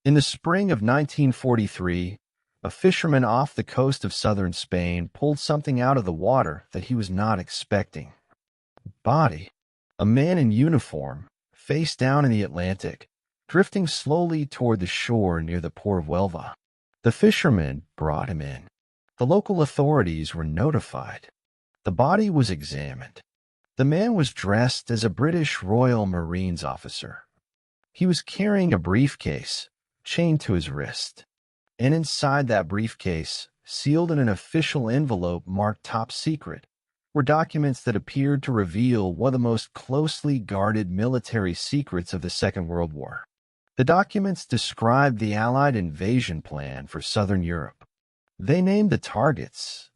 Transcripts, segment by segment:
In the spring of 1943, a fisherman off the coast of southern Spain pulled something out of the water that he was not expecting. Body. A man in uniform, face down in the Atlantic, drifting slowly toward the shore near the Port of Huelva. The fisherman brought him in. The local authorities were notified. The body was examined. The man was dressed as a British Royal Marines officer. He was carrying a briefcase, chained to his wrist. And inside that briefcase, sealed in an official envelope marked Top Secret, were documents that appeared to reveal one of the most closely guarded military secrets of the Second World War. The documents described the Allied invasion plan for Southern Europe. They named the targets.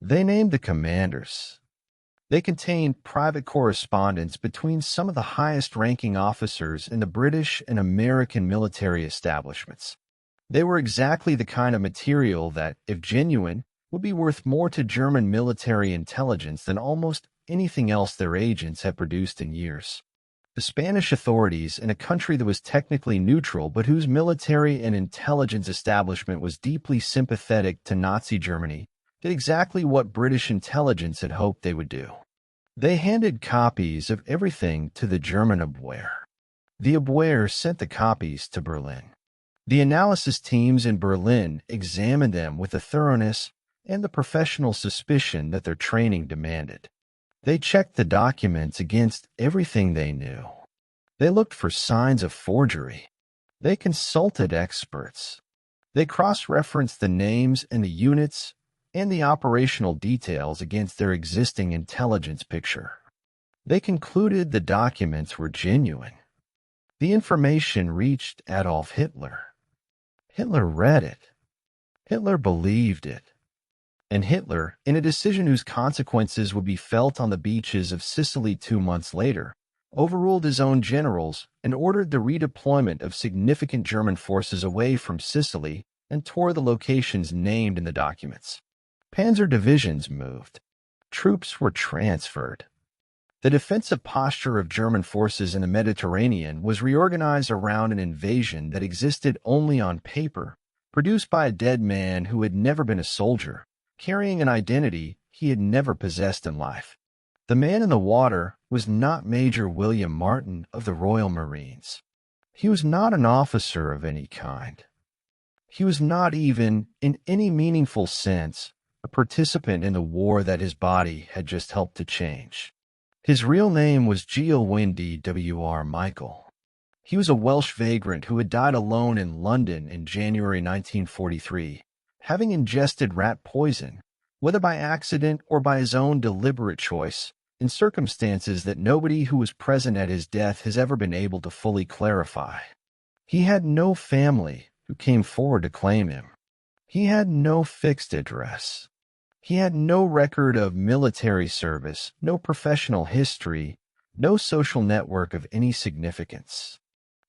They named the commanders. They contained private correspondence between some of the highest-ranking officers in the British and American military establishments. They were exactly the kind of material that, if genuine, would be worth more to German military intelligence than almost anything else their agents had produced in years. The Spanish authorities, in a country that was technically neutral but whose military and intelligence establishment was deeply sympathetic to Nazi Germany, did exactly what British intelligence had hoped they would do. They handed copies of everything to the German Abwehr. The Abwehr sent the copies to Berlin. The analysis teams in Berlin examined them with the thoroughness and the professional suspicion that their training demanded. They checked the documents against everything they knew. They looked for signs of forgery. They consulted experts. They cross-referenced the names and the units and the operational details against their existing intelligence picture. They concluded the documents were genuine. The information reached Adolf Hitler. Hitler read it. Hitler believed it. And Hitler, in a decision whose consequences would be felt on the beaches of Sicily 2 months later, overruled his own generals and ordered the redeployment of significant German forces away from Sicily and toward the locations named in the documents. Panzer divisions moved. Troops were transferred. The defensive posture of German forces in the Mediterranean was reorganized around an invasion that existed only on paper, produced by a dead man who had never been a soldier, carrying an identity he had never possessed in life. The man in the water was not Major William Martin of the Royal Marines. He was not an officer of any kind. He was not even, in any meaningful sense, a participant in the war that his body had just helped to change. His real name was Geelwindi W.R. Michael. He was a Welsh vagrant who had died alone in London in January 1943, having ingested rat poison, whether by accident or by his own deliberate choice, in circumstances that nobody who was present at his death has ever been able to fully clarify. He had no family who came forward to claim him. He had no fixed address. He had no record of military service, no professional history, no social network of any significance.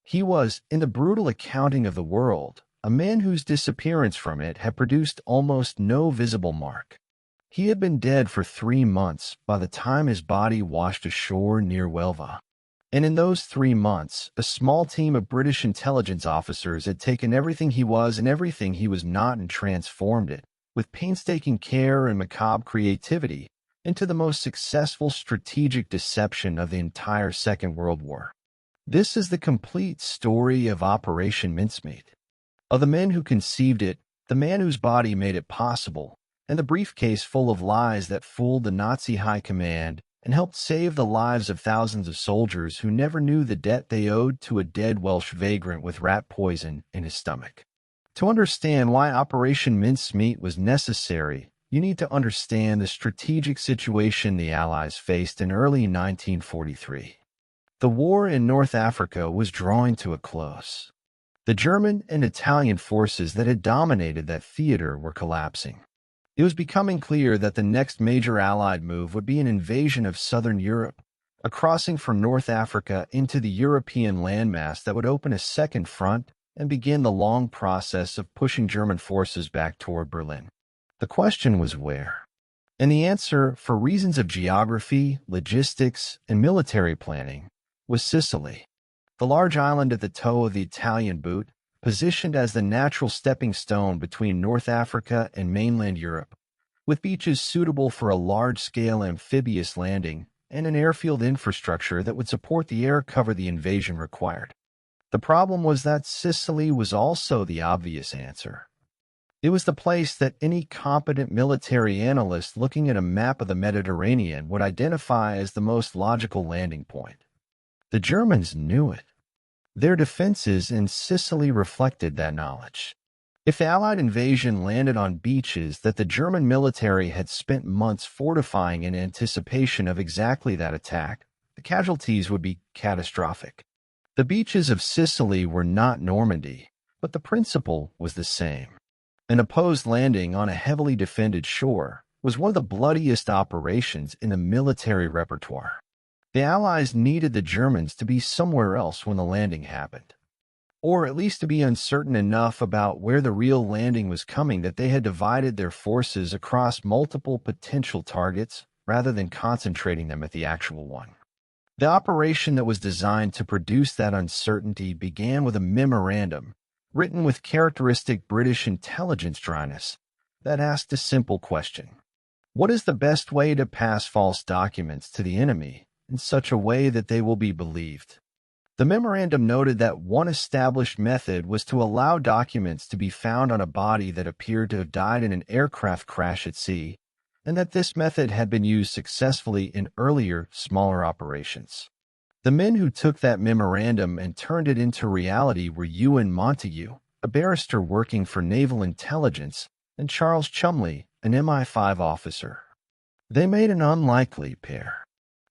He was, in the brutal accounting of the world, a man whose disappearance from it had produced almost no visible mark. He had been dead for 3 months by the time his body washed ashore near Huelva. And in those 3 months, a small team of British intelligence officers had taken everything he was and everything he was not and transformed it, with painstaking care and macabre creativity, into the most successful strategic deception of the entire Second World War. This is the complete story of Operation Mincemeat, of the men who conceived it, the man whose body made it possible, and the briefcase full of lies that fooled the Nazi high command and helped save the lives of thousands of soldiers who never knew the debt they owed to a dead Welsh vagrant with rat poison in his stomach. To understand why Operation Mincemeat was necessary, you need to understand the strategic situation the Allies faced in early 1943. The war in North Africa was drawing to a close. The German and Italian forces that had dominated that theater were collapsing. It was becoming clear that the next major Allied move would be an invasion of southern Europe, a crossing from North Africa into the European landmass that would open a second front and begin the long process of pushing German forces back toward Berlin. The question was where? And the answer, for reasons of geography, logistics, and military planning, was Sicily. The large island at the toe of the Italian boot, positioned as the natural stepping stone between North Africa and mainland Europe, with beaches suitable for a large-scale amphibious landing and an airfield infrastructure that would support the air cover the invasion required. The problem was that Sicily was also the obvious answer. It was the place that any competent military analyst looking at a map of the Mediterranean would identify as the most logical landing point. The Germans knew it. Their defenses in Sicily reflected that knowledge. If the Allied invasion landed on beaches that the German military had spent months fortifying in anticipation of exactly that attack, the casualties would be catastrophic. The beaches of Sicily were not Normandy, but the principle was the same. An opposed landing on a heavily defended shore was one of the bloodiest operations in the military repertoire. The Allies needed the Germans to be somewhere else when the landing happened, or at least to be uncertain enough about where the real landing was coming that they had divided their forces across multiple potential targets rather than concentrating them at the actual one. The operation that was designed to produce that uncertainty began with a memorandum written with characteristic British intelligence dryness that asked a simple question. What is the best way to pass false documents to the enemy in such a way that they will be believed? The memorandum noted that one established method was to allow documents to be found on a body that appeared to have died in an aircraft crash at sea, and that this method had been used successfully in earlier, smaller operations. The men who took that memorandum and turned it into reality were Ewan Montague, a barrister working for Naval Intelligence, and Charles Chumley, an MI5 officer. They made an unlikely pair.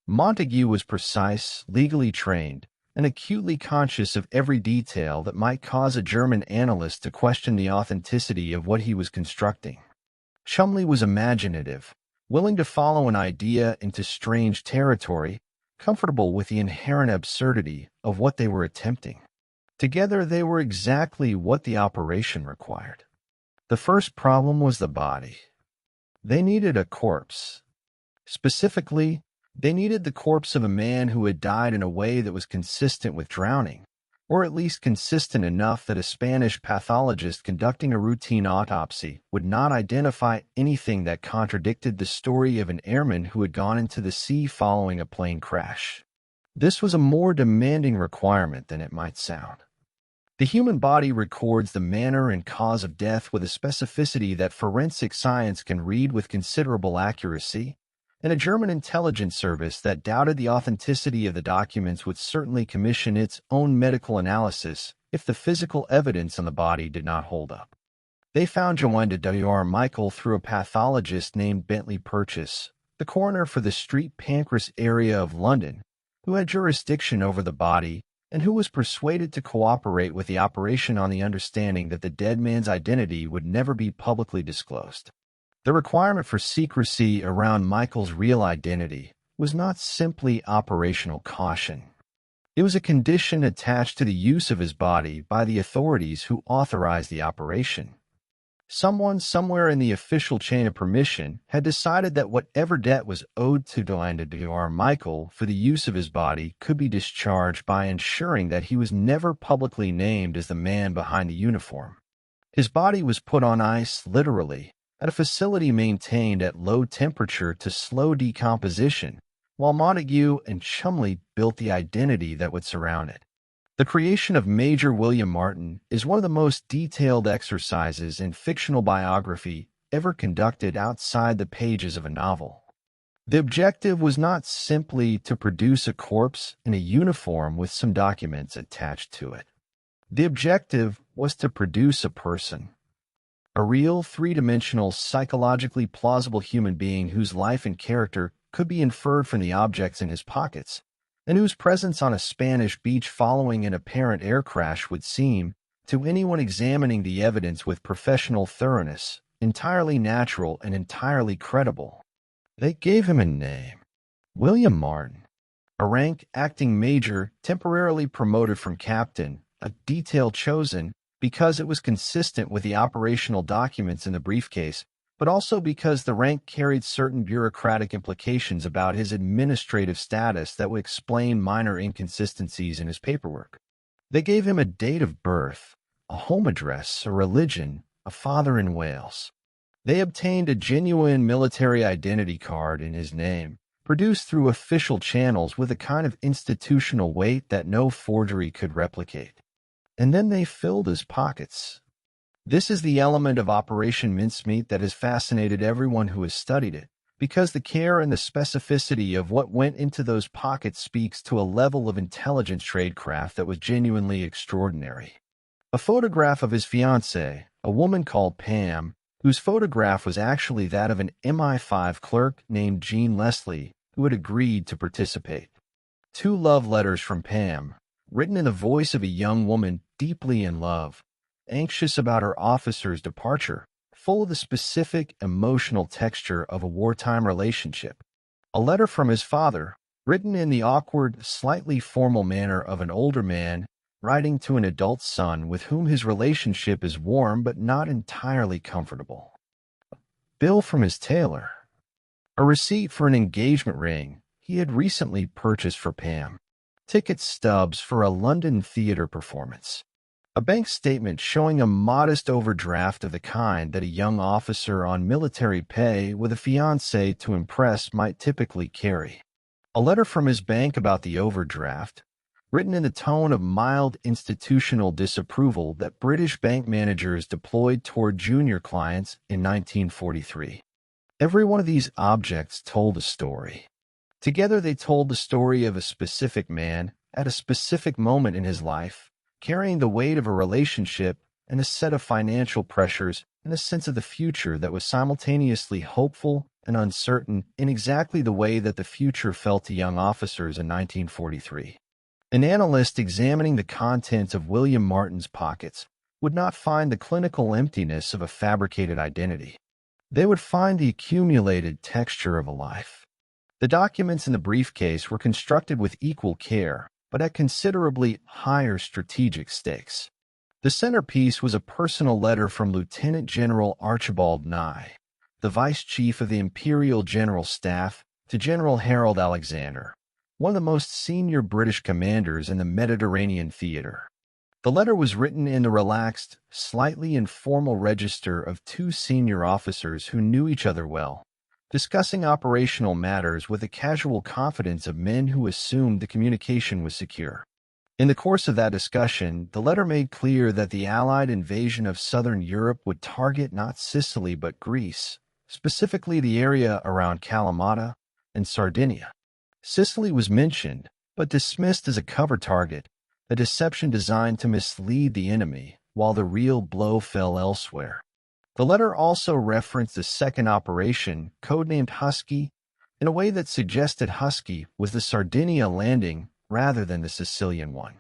Montague was precise, legally trained, and acutely conscious of every detail that might cause a German analyst to question the authenticity of what he was constructing. Chumley was imaginative, willing to follow an idea into strange territory, comfortable with the inherent absurdity of what they were attempting. Together, they were exactly what the operation required. The first problem was the body. They needed a corpse. Specifically, they needed the corpse of a man who had died in a way that was consistent with drowning, or at least consistent enough that a Spanish pathologist conducting a routine autopsy would not identify anything that contradicted the story of an airman who had gone into the sea following a plane crash. This was a more demanding requirement than it might sound. The human body records the manner and cause of death with a specificity that forensic science can read with considerable accuracy, and a German intelligence service that doubted the authenticity of the documents would certainly commission its own medical analysis if the physical evidence on the body did not hold up. They found Joanda W.R. Michael through a pathologist named Bentley Purchase, the coroner for the Street Pancras area of London, who had jurisdiction over the body and who was persuaded to cooperate with the operation on the understanding that the dead man's identity would never be publicly disclosed. The requirement for secrecy around Michael's real identity was not simply operational caution. It was a condition attached to the use of his body by the authorities who authorized the operation. Someone somewhere in the official chain of permission had decided that whatever debt was owed to Joanda W.R. Michael for the use of his body could be discharged by ensuring that he was never publicly named as the man behind the uniform. His body was put on ice, literally, at a facility maintained at low temperature to slow decomposition, while Montague and Chumley built the identity that would surround it. The creation of Major William Martin is one of the most detailed exercises in fictional biography ever conducted outside the pages of a novel. The objective was not simply to produce a corpse in a uniform with some documents attached to it. The objective was to produce a person. A real, three-dimensional, psychologically plausible human being whose life and character could be inferred from the objects in his pockets, and whose presence on a Spanish beach following an apparent air crash would seem, to anyone examining the evidence with professional thoroughness, entirely natural and entirely credible. They gave him a name. William Martin. A rank acting major temporarily promoted from captain, a detail chosen because it was consistent with the operational documents in the briefcase, but also because the rank carried certain bureaucratic implications about his administrative status that would explain minor inconsistencies in his paperwork. They gave him a date of birth, a home address, a religion, a father in Wales. They obtained a genuine military identity card in his name, produced through official channels with a kind of institutional weight that no forgery could replicate. And then they filled his pockets. This is the element of Operation Mincemeat that has fascinated everyone who has studied it, because the care and the specificity of what went into those pockets speaks to a level of intelligence tradecraft that was genuinely extraordinary. A photograph of his fiancée, a woman called Pam, whose photograph was actually that of an MI5 clerk named Jean Leslie, who had agreed to participate. 2 love letters from Pam, written in the voice of a young woman deeply in love, anxious about her officer's departure, full of the specific emotional texture of a wartime relationship. A letter from his father, written in the awkward, slightly formal manner of an older man writing to an adult son with whom his relationship is warm but not entirely comfortable. A bill from his tailor. A receipt for an engagement ring he had recently purchased for Pam. Ticket stubs for a London theater performance. A bank statement showing a modest overdraft of the kind that a young officer on military pay with a fiancée to impress might typically carry. A letter from his bank about the overdraft, written in the tone of mild institutional disapproval that British bank managers deployed toward junior clients in 1943. Every one of these objects told a story. Together they told the story of a specific man at a specific moment in his life, carrying the weight of a relationship and a set of financial pressures and a sense of the future that was simultaneously hopeful and uncertain in exactly the way that the future felt to young officers in 1943. An analyst examining the contents of William Martin's pockets would not find the clinical emptiness of a fabricated identity. They would find the accumulated texture of a life. The documents in the briefcase were constructed with equal care, but at considerably higher strategic stakes. The centerpiece was a personal letter from Lieutenant General Archibald Nye, the Vice Chief of the Imperial General Staff, to General Harold Alexander, one of the most senior British commanders in the Mediterranean theater. The letter was written in the relaxed, slightly informal register of 2 senior officers who knew each other well, discussing operational matters with the casual confidence of men who assumed the communication was secure. In the course of that discussion, the letter made clear that the Allied invasion of southern Europe would target not Sicily but Greece, specifically the area around Kalamata and Sardinia. Sicily was mentioned, but dismissed as a cover target, a deception designed to mislead the enemy, while the real blow fell elsewhere. The letter also referenced a second operation, codenamed Husky, in a way that suggested Husky was the Sardinia landing rather than the Sicilian one.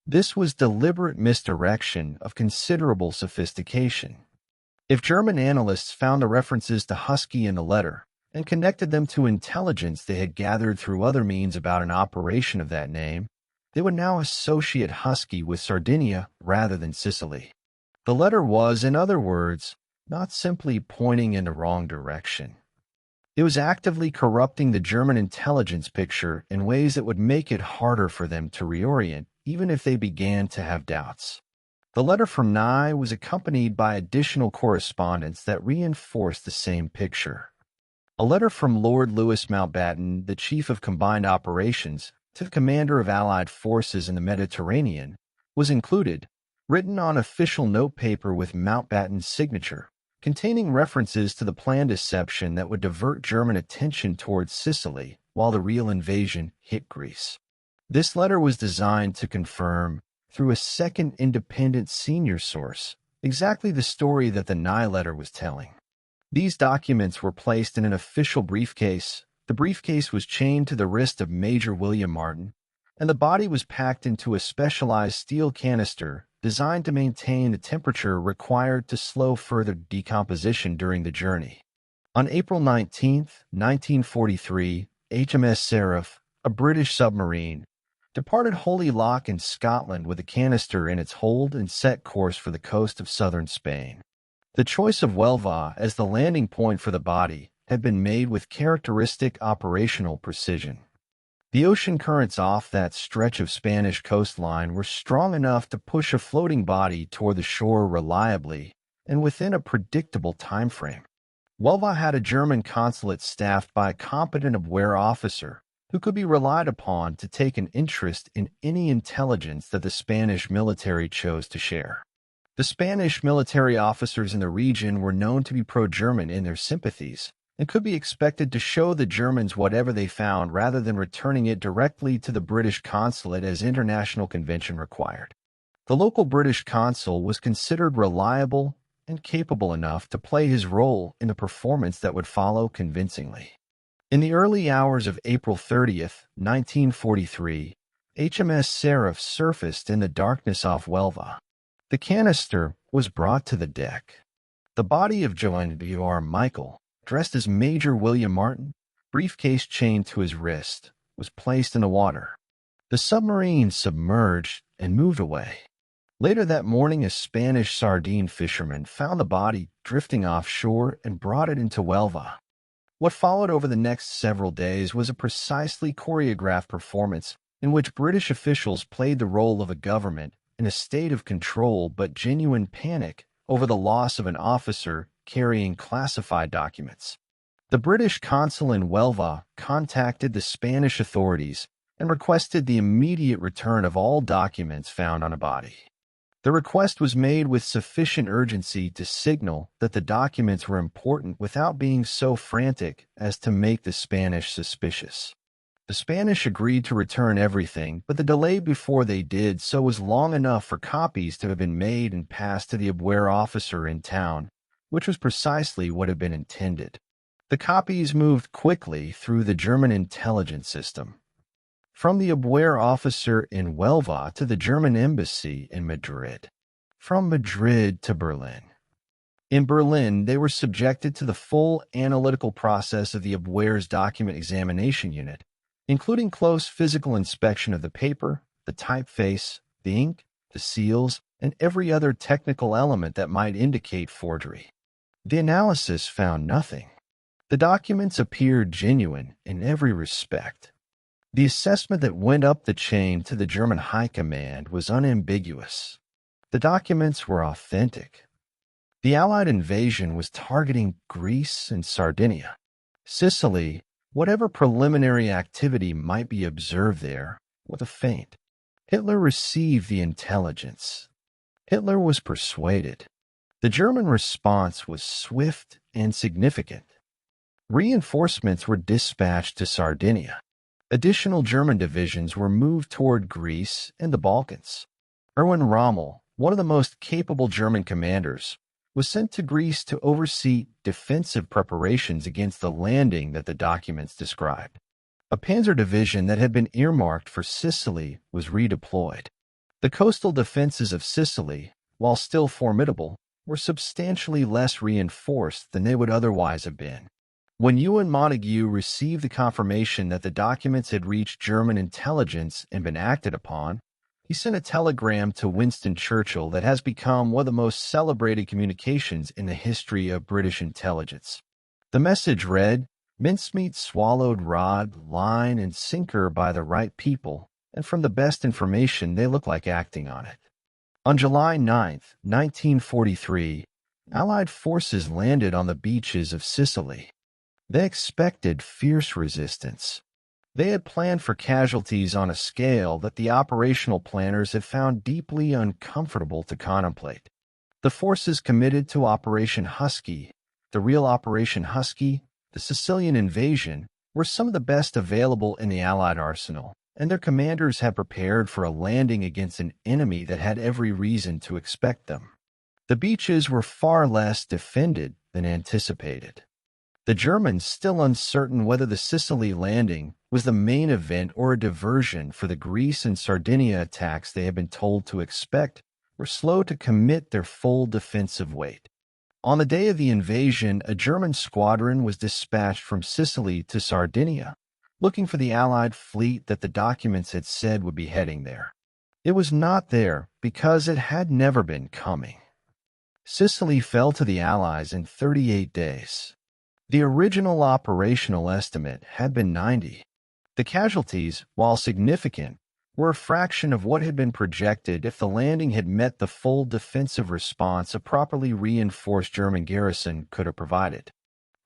This was deliberate misdirection of considerable sophistication. If German analysts found the references to Husky in the letter, and connected them to intelligence they had gathered through other means about an operation of that name, they would now associate Husky with Sardinia rather than Sicily. The letter was, in other words, not simply pointing in the wrong direction. It was actively corrupting the German intelligence picture in ways that would make it harder for them to reorient, even if they began to have doubts. The letter from Nye was accompanied by additional correspondence that reinforced the same picture. A letter from Lord Louis Mountbatten, the Chief of Combined Operations, to the commander of Allied forces in the Mediterranean, was included, written on official notepaper with Mountbatten's signature, containing references to the planned deception that would divert German attention towards Sicily while the real invasion hit Greece. This letter was designed to confirm, through a second independent senior source, exactly the story that the Nye letter was telling. These documents were placed in an official briefcase. The briefcase was chained to the wrist of Major William Martin, and the body was packed into a specialized steel canister designed to maintain the temperature required to slow further decomposition during the journey. On April 19, 1943, HMS Seraph, a British submarine, departed Holy Loch in Scotland with a canister in its hold and set course for the coast of southern Spain. The choice of Huelva as the landing point for the body had been made with characteristic operational precision. The ocean currents off that stretch of Spanish coastline were strong enough to push a floating body toward the shore reliably and within a predictable time frame. Huelva had a German consulate staffed by a competent Abwehr officer who could be relied upon to take an interest in any intelligence that the Spanish military chose to share. The Spanish military officers in the region were known to be pro-German in their sympathies and could be expected to show the Germans whatever they found rather than returning it directly to the British consulate as international convention required. The local British consul was considered reliable and capable enough to play his role in the performance that would follow convincingly. In the early hours of April 30th, 1943, HMS Seraph surfaced in the darkness off Huelva. The canister was brought to the deck. The body of Johann V.R. Michael, dressed as Major William Martin, briefcase chained to his wrist, was placed in the water. The submarine submerged and moved away. Later that morning, a Spanish sardine fisherman found the body drifting offshore and brought it into Huelva. What followed over the next several days was a precisely choreographed performance in which British officials played the role of a government in a state of control but genuine panic over the loss of an officer carrying classified documents. The British consul in Huelva contacted the Spanish authorities and requested the immediate return of all documents found on a body. The request was made with sufficient urgency to signal that the documents were important without being so frantic as to make the Spanish suspicious. The Spanish agreed to return everything, but the delay before they did so was long enough for copies to have been made and passed to the Abwehr officer in town, which was precisely what had been intended. The copies moved quickly through the German intelligence system. From the Abwehr officer in Huelva to the German embassy in Madrid. From Madrid to Berlin. In Berlin, they were subjected to the full analytical process of the Abwehr's document examination unit, including close physical inspection of the paper, the typeface, the ink, the seals, and every other technical element that might indicate forgery. The analysis found nothing. The documents appeared genuine in every respect. The assessment that went up the chain to the German High Command was unambiguous. The documents were authentic. The Allied invasion was targeting Greece and Sardinia. Sicily, whatever preliminary activity might be observed there, was a feint. Hitler received the intelligence. Hitler was persuaded. The German response was swift and significant. Reinforcements were dispatched to Sardinia. Additional German divisions were moved toward Greece and the Balkans. Erwin Rommel, one of the most capable German commanders, was sent to Greece to oversee defensive preparations against the landing that the documents described. A panzer division that had been earmarked for Sicily was redeployed. The coastal defenses of Sicily, while still formidable, were substantially less reinforced than they would otherwise have been. When Ewan Montagu received the confirmation that the documents had reached German intelligence and been acted upon, he sent a telegram to Winston Churchill that has become one of the most celebrated communications in the history of British intelligence. The message read, "Mincemeat swallowed rod, line, and sinker by the right people, and from the best information they look like acting on it." On July 9th, 1943, Allied forces landed on the beaches of Sicily. They expected fierce resistance. They had planned for casualties on a scale that the operational planners had found deeply uncomfortable to contemplate. The forces committed to Operation Husky, the real Operation Husky, the Sicilian invasion, were some of the best available in the Allied arsenal, and their commanders had prepared for a landing against an enemy that had every reason to expect them. The beaches were far less defended than anticipated. The Germans, still uncertain whether the Sicily landing was the main event or a diversion for the Greece and Sardinia attacks they had been told to expect, were slow to commit their full defensive weight. On the day of the invasion, a German squadron was dispatched from Sicily to Sardinia, looking for the Allied fleet that the documents had said would be heading there. It was not there because it had never been coming. Sicily fell to the Allies in 38 days. The original operational estimate had been 90. The casualties, while significant, were a fraction of what had been projected if the landing had met the full defensive response a properly reinforced German garrison could have provided.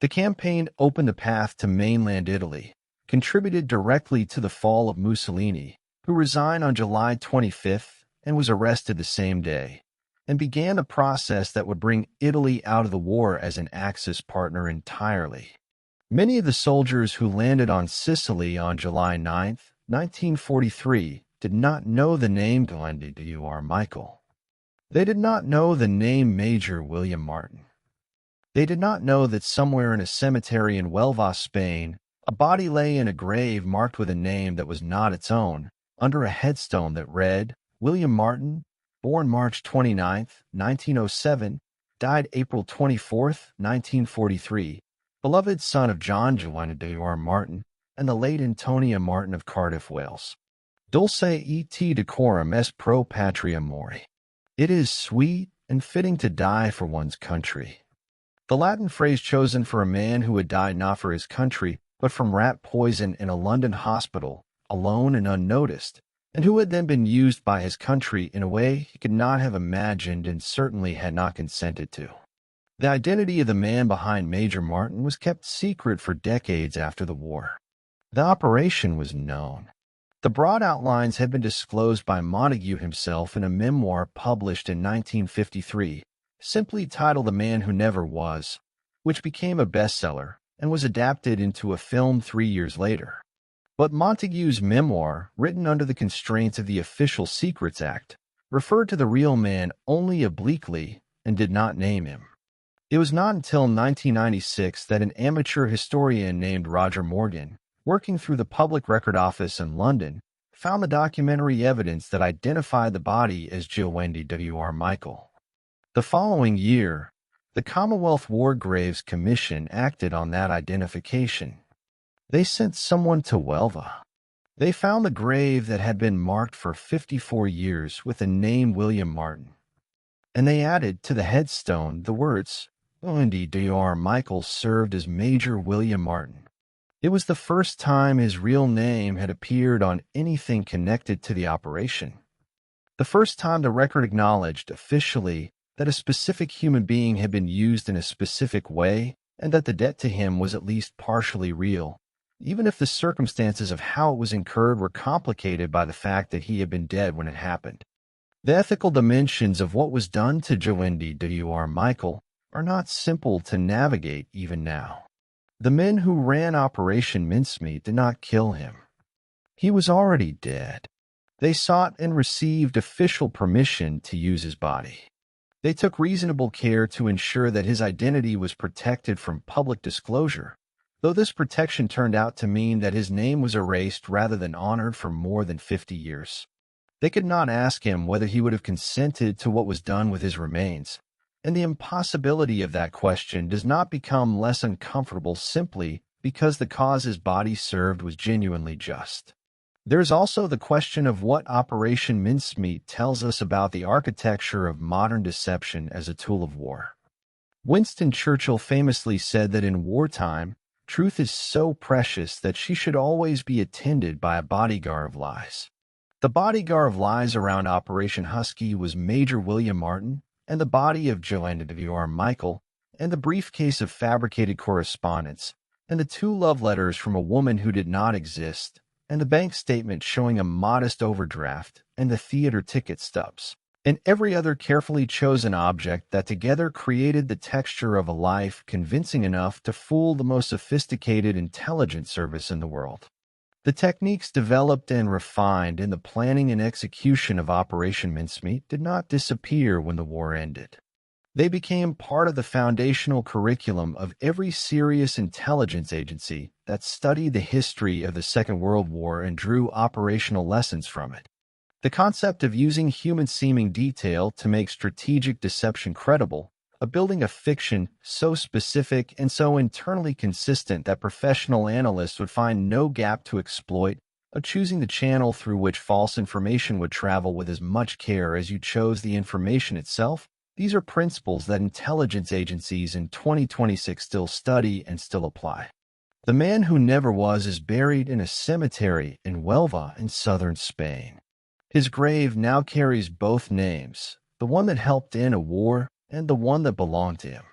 The campaign opened the path to mainland Italy, contributed directly to the fall of Mussolini, who resigned on July 25th and was arrested the same day, and began a process that would bring Italy out of the war as an Axis partner entirely. Many of the soldiers who landed on Sicily on July 9, 1943, did not know the name W.R. Michael. They did not know the name Major William Martin. They did not know that somewhere in a cemetery in Huelva, Spain, a body lay in a grave marked with a name that was not its own, under a headstone that read, William Martin, born March 29, 1907, died April 24, 1943, beloved son of John W.R. Martin and the late Antonia Martin of Cardiff, Wales. Dulce et decorum est pro patria mori. It is sweet and fitting to die for one's country. The Latin phrase chosen for a man who had died not for his country, but from rat poison in a London hospital, alone and unnoticed, and who had then been used by his country in a way he could not have imagined and certainly had not consented to. The identity of the man behind Major Martin was kept secret for decades after the war. The operation was known. The broad outlines had been disclosed by Montague himself in a memoir published in 1953, simply titled The Man Who Never Was, which became a bestseller and was adapted into a film 3 years later. But Montague's memoir, written under the constraints of the Official Secrets Act, referred to the real man only obliquely and did not name him. It was not until 1996 that an amateur historian named Roger Morgan, working through the Public Record Office in London, found the documentary evidence that identified the body as Wendy W.R. Michael. The following year, the Commonwealth War Graves Commission acted on that identification. They sent someone to Huelva. They found the grave that had been marked for 54 years with the name William Martin, and they added to the headstone the words, Wendy W.R. Michael served as Major William Martin. It was the first time his real name had appeared on anything connected to the operation. The first time the record acknowledged officially that a specific human being had been used in a specific way and that the debt to him was at least partially real, even if the circumstances of how it was incurred were complicated by the fact that he had been dead when it happened. The ethical dimensions of what was done to Wendy W.R. Michael are not simple to navigate even now. The men who ran Operation Mincemeat did not kill him. He was already dead. They sought and received official permission to use his body. They took reasonable care to ensure that his identity was protected from public disclosure, though this protection turned out to mean that his name was erased rather than honored for more than 50 years. They could not ask him whether he would have consented to what was done with his remains, and the impossibility of that question does not become less uncomfortable simply because the cause his body served was genuinely just. There is also the question of what Operation Mincemeat tells us about the architecture of modern deception as a tool of war. Winston Churchill famously said that in wartime, truth is so precious that she should always be attended by a bodyguard of lies. The bodyguard of lies around Operation Husky was Major William Martin and the body of Joanna W.R. Michael and the briefcase of fabricated correspondence and the 2 love letters from a woman who did not exist and the bank statement showing a modest overdraft and the theater ticket stubs, and every other carefully chosen object that together created the texture of a life convincing enough to fool the most sophisticated intelligence service in the world. The techniques developed and refined in the planning and execution of Operation Mincemeat did not disappear when the war ended. They became part of the foundational curriculum of every serious intelligence agency that studied the history of the Second World War and drew operational lessons from it. The concept of using human-seeming detail to make strategic deception credible, of building a fiction so specific and so internally consistent that professional analysts would find no gap to exploit, of choosing the channel through which false information would travel with as much care as you chose the information itself, these are principles that intelligence agencies in 2026 still study and still apply. The man who never was is buried in a cemetery in Huelva in southern Spain. His grave now carries both names, the one that helped end a war and the one that belonged to him.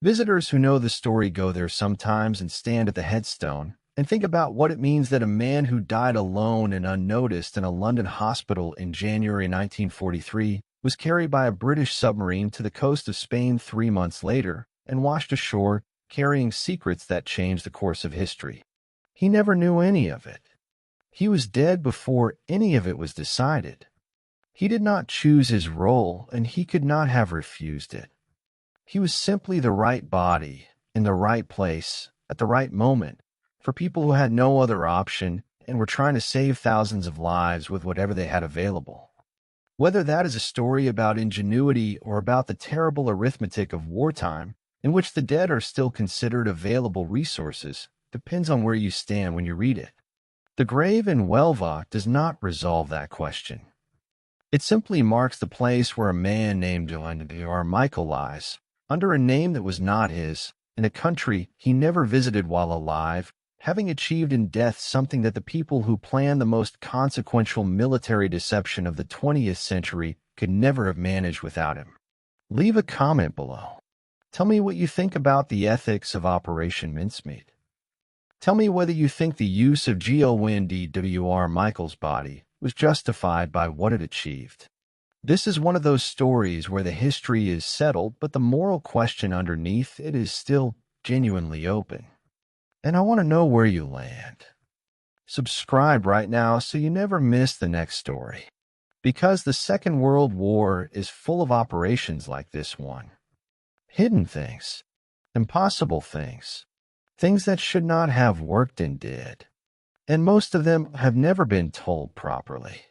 Visitors who know the story go there sometimes and stand at the headstone and think about what it means that a man who died alone and unnoticed in a London hospital in January 1943 was carried by a British submarine to the coast of Spain 3 months later and washed ashore carrying secrets that changed the course of history. He never knew any of it. He was dead before any of it was decided. He did not choose his role, and he could not have refused it. He was simply the right body, in the right place, at the right moment, for people who had no other option and were trying to save thousands of lives with whatever they had available. Whether that is a story about ingenuity or about the terrible arithmetic of wartime, in which the dead are still considered available resources, depends on where you stand when you read it. The grave in Huelva does not resolve that question. It simply marks the place where a man named Michael lies, under a name that was not his, in a country he never visited while alive, having achieved in death something that the people who planned the most consequential military deception of the 20th century could never have managed without him. Leave a comment below. Tell me what you think about the ethics of Operation Mincemeat. Tell me whether you think the use of GLNDWR Michael's body was justified by what it achieved. This is one of those stories where the history is settled, but the moral question underneath it is still genuinely open. And I want to know where you land. Subscribe right now so you never miss the next story. Because the Second World War is full of operations like this one. Hidden things, impossible things, things that should not have worked and did. And most of them have never been told properly.